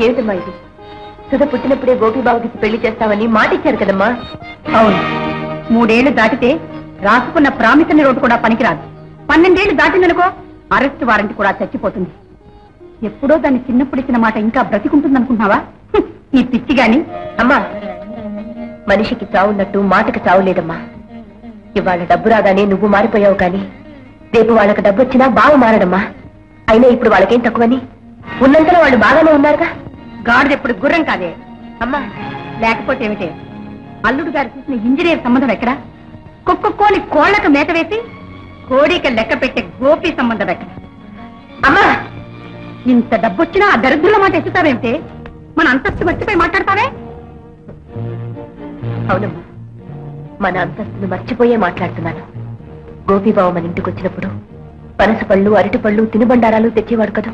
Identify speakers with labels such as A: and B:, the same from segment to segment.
A: ఏమిటమ్మా ఇది? సుధ పుట్టినప్పుడే గోపీబాబుకి పెళ్లి చేస్తామని మాటిచ్చారు కదమ్మా.
B: అవును, 3 ఏళ్లు దాటితే రాసుకున్న ప్రామిసరీ నోటు కూడా పనికిరాదు. 12 ఏళ్లు దాటిందనుకో అరెస్ట్ వారెంట్ కూడా చచ్చిపోతుంది. ఎప్పుడో దాన్ని చిన్నప్పుడు ఇచ్చిన మాట ఇంకా బ్రతికుంటుందనుకుంటున్నావా? నీ పిచ్చి గాని.
A: అమ్మా, మనిషికి చావున్నట్టు మాటకి చావు లేదమ్మా. ఇవాళ డబ్బు రాగానే నువ్వు మారిపోయావు, కానీ రేపు వాళ్ళకి డబ్బు వచ్చినా బాగా మారడమ్మా. అయినా ఇప్పుడు వాళ్ళకేం తక్కువని? ఉన్నంతలో వాళ్ళు బాగానే ఉన్నారుగా.
B: గాడిద ఎప్పుడు గుర్రం కాదే
A: అమ్మా.
B: లేకపోతే ఏమిటే? అల్లుడు గారు చూసిన ఇంజనీర్ సంబంధం ఎక్కడా? కుక్కకోని కోళ్లకు మేత వేసి కోడికి లెక్క పెట్టే గోపి సంబంధం ఎక్కడ?
A: అమ్మా,
B: ఇంత డబ్బొచ్చినా ఆ దరిద్రుల మాట ఎత్తుతావేమిటే? మన అంతస్తు మర్చిపోయి మాట్లాడతావే?
A: అవునమ్మా, మన అంతస్తును మర్చిపోయే మాట్లాడుతున్నాను. గోపీబాబు మన ఇంటికి వచ్చినప్పుడు పనస పళ్ళు, అరటి పళ్ళు, తినుబండారాలు తెచ్చేవాడు కదా.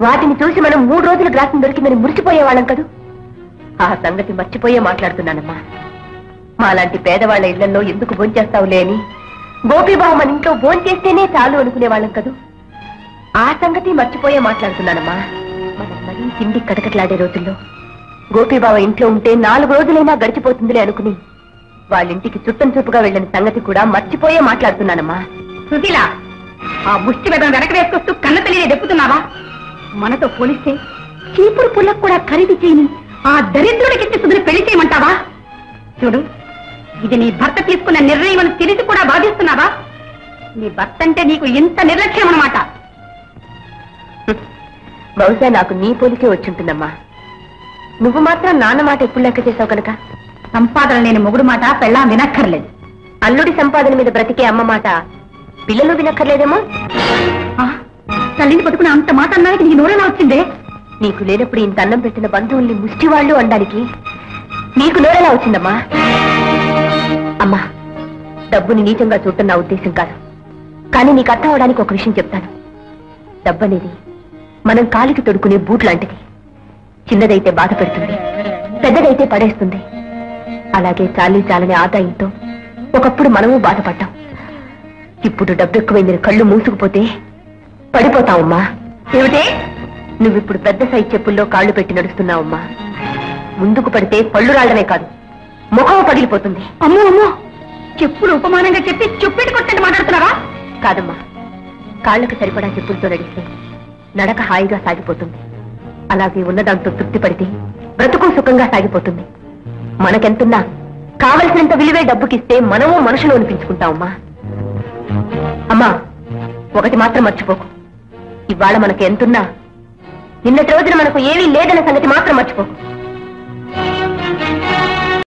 A: వాటిని చూసి మనం 3 రోజులు గ్రాసం దొరికిందని మురిసిపోయేవాళ్ళం కదూ. ఆ సంగతి మర్చిపోయే మాట్లాడుతున్నానమ్మా. మాలాంటి పేదవాళ్ల ఇళ్లలో ఎందుకు భోంచేస్తావులే అని గోపీబాబు మన ఇంట్లో భోంచేస్తేనే చాలు అనుకునేవాళ్ళం కదూ. ఆ సంగతి మర్చిపోయే మాట్లాడుతున్నానమ్మా. మనం మరీ తిండి కటకట్లాడే రోజుల్లో గోపీబాబు ఇంట్లో ఉంటే 4 రోజులైనా గడిచిపోతుందిలే అనుకుని వాళ్ళింటికి చుట్టం చూపుగా వెళ్ళిన సంగతి కూడా మర్చిపోయే మాట్లాడుతున్నానమ్మా.
B: సుశీల, ఆ ముష్టి వెదం వెనక వేసుకొస్తూ కన్న తల్లిని దెప్పుతున్నావా? మనతో పోలిస్తే చీపురు పుల్లకు కూడా ఖరీదు చేయని ఆ దరిద్రుడికిచ్చి సుధుని పెళ్లి చేయమంటావా? చూడు, ఇది నీ భర్త తీసుకున్న నిర్ణయం అని తెలిసి కూడా బాధిస్తున్నావా? నీ భర్త అంటే నీకు ఇంత నిర్లక్ష్యం అన్నమాట.
A: బహుశా నాకు నీ పోలికే వచ్చుంటుందమ్మా. నువ్వు మాత్రం నాన్న మాట ఎప్పుడు లెక్క చేసావు కనుక.
B: సంపాదన లేని మొగుడు మాట పెళ్ళాం వినక్కర్లేదు.
A: అల్లుడి సంపాదన మీద బ్రతికే అమ్మ మాట పిల్లలు వినక్కర్లేదేమో.
B: తల్లిని పట్టుకుని అంత మాట అన్నానికి నీకు నోరేలా వచ్చిందే?
A: నీకు లేనప్పుడు ఇంత అన్నం పెట్టిన బంధువుల్ని ముష్టివాళ్లు అనడానికి నీకు నోరెలా వచ్చిందమ్మా? అమ్మా, డబ్బుని నీచంగా చూడటం నా ఉద్దేశం కాదు. కానీ నీకు అర్థం అవడానికి ఒక విషయం చెప్తాను. డబ్బనేది మనం కాలికి తొడుకునే బూట్ లాంటిది. చిన్నదైతే బాధ పెడుతుంది, పెద్దదైతే పడేస్తుంది. అలాగే చాలని ఆదాయంతో ఒకప్పుడు మనము బాధపడ్డాం. ఇప్పుడు డబ్బు ఎక్కువైందని కళ్ళు మూసుకుపోతే పడిపోతావమ్మా.
B: ఏమిటే?
A: నువ్విప్పుడు పెద్ద సైజ్ చెప్పుల్లో కాళ్లు పెట్టి నడుస్తున్నావమ్మా. ముందుకు పడితే పళ్ళు రాళ్లనే కాదు, ముఖం పగిలిపోతుంది.
B: అమ్మో అమ్మో, చెప్పులు ఉపమానంగా చెప్పి చెప్పుటి కొట్టండి మాట్లాడుతున్నావా?
A: కాదమ్మా, కాళ్లకు సరిపడా చెప్పులతో నడిస్తే నడక హాయిగా సాగిపోతుంది. అలాగే ఉన్నదాంతో తృప్తి పడితే బ్రతుకు సుఖంగా సాగిపోతుంది. మనకెంతున్నా కావలసినంత విలువే డబ్బుకిస్తే మనము మనుషులు అనిపించుకుంటామమ్మా. అమ్మా, ఒకటి మాత్రం మర్చిపోకు. ఇవాళ మనకు ఎంతున్నా నిన్నటి రోజున మనకు ఏమీ లేదన్న సంగతి మాత్రం మర్చిపోకు.